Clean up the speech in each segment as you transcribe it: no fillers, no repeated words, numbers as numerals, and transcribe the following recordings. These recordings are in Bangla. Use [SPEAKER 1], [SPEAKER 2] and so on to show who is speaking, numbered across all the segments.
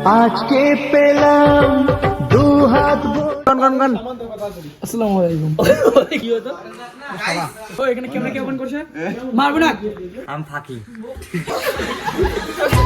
[SPEAKER 1] আজকে পেলাম দু হাত
[SPEAKER 2] গান আসসালামু আলাইকুম কি হতো ও এখানে ক্যামেরা কে ওপেন করছে মারবো না আমি থাকি।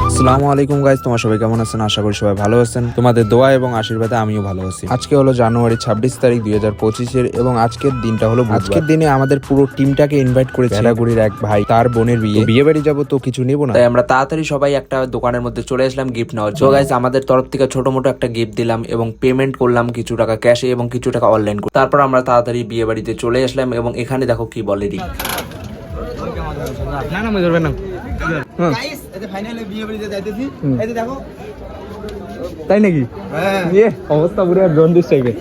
[SPEAKER 3] আসসালামু আলাইকুম গাইস, তোমার সবাই কেমন আছেন? আশা করি সবাই ভালো আছেন। তোমাদের দোয়া এবং আশীর্বাদে আমিও ভালো আছি। আজকে হলো জানুয়ারি 26 তারিখ 2025 এবং আজকের দিনটা হলো আজকের দিনে আমাদের পুরো টিমটাকে ইনভাইট করেছে ভেড়াগুড়ির এক ভাই, তার বোনের বিয়ে বাড়ি যাবো তো কিছু নেবো না, তাই আমরা তাড়াতাড়ি সবাই একটা দোকানের মধ্যে চলে আসলাম গিফট নেওয়ার জন্য। গাইস আমাদের তরফ থেকে ছোট মোটো একটা গিফট দিলাম এবং পেমেন্ট করলাম কিছু টাকা ক্যাশে এবং কিছু টাকা অনলাইন করে। তারপর আমরা তাড়াতাড়ি বিয়ে বাড়িতে চলে আসলাম এবং এখানে দেখো কি বলে রিক।
[SPEAKER 2] না না মই ধরবেন না
[SPEAKER 4] গাইস এটা ফাইনালি বিয়ে বাড়িতে যাইতেছি। এই যে দেখো,
[SPEAKER 2] তাই নাকি?
[SPEAKER 4] হ্যাঁ
[SPEAKER 2] ইয়ে অবস্থা পুরো জন্ডিস টাইপের।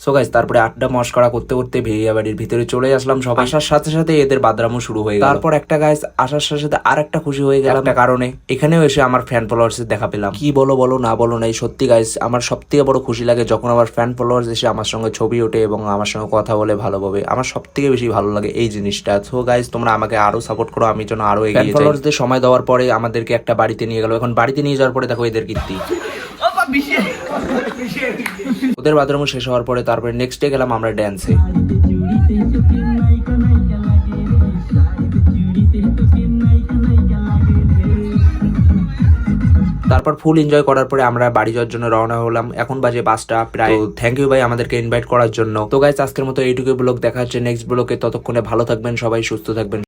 [SPEAKER 3] সো গাইস তারপরে আড্ডা মস্করা করতে করতে বিয়ে বাড়ির ভিতরে চলে আসলাম। সবাই আসার সাথে সাথে এদের বাদরামও শুরু হয়ে গেল। তারপর একটা গাইস আসার সাথে সাথে আর একটা খুশি হয়ে গেল একটা কারণে, এখানেও এসে আমার ফ্যান ফলোয়ার্স দেখা পেলাম। কি বলো বলো না বলো নাই, সত্যি গাইস আমার সব থেকে বড় খুশি লাগে যখন আমার ফ্যান ফলোয়ার্স এসে আমার সঙ্গে ছবি ওঠে এবং আমার সঙ্গে কথা বলে ভালোভাবে। আমার সব থেকে বেশি ভালো লাগে এই জিনিসটা। সো গাইস তোমরা আমাকে আরো সাপোর্ট করো, আমি যেন আরো এগিয়ে যাই। ফলোয়ার্সদের সময় দেওয়ার পরে আমাদেরকে একটা বাড়িতে নিয়ে গেল। এখন বাড়িতে নিয়ে যাওয়ার পরে দেখো এদের কীর্তি। ওদের বাথরুম শেষ হওয়ার পরে তারপরে নেক্সট ডে গেলাম আমরা ড্যান্সে। তারপর ফুল এনজয় করার পরে আমরা বাড়ি যাওয়ার জন্য রওনা হলাম। এখন বাজে 5টা প্রায়। থ্যাংক ইউ ভাই আমাদেরকে ইনভাইট করার জন্য। তো গাইস আজকের মতো এইটুকু ব্লগ দেখা হচ্ছে নেক্সট ব্লগে। ততক্ষণে ভালো থাকবেন সবাই, সুস্থ থাকবেন।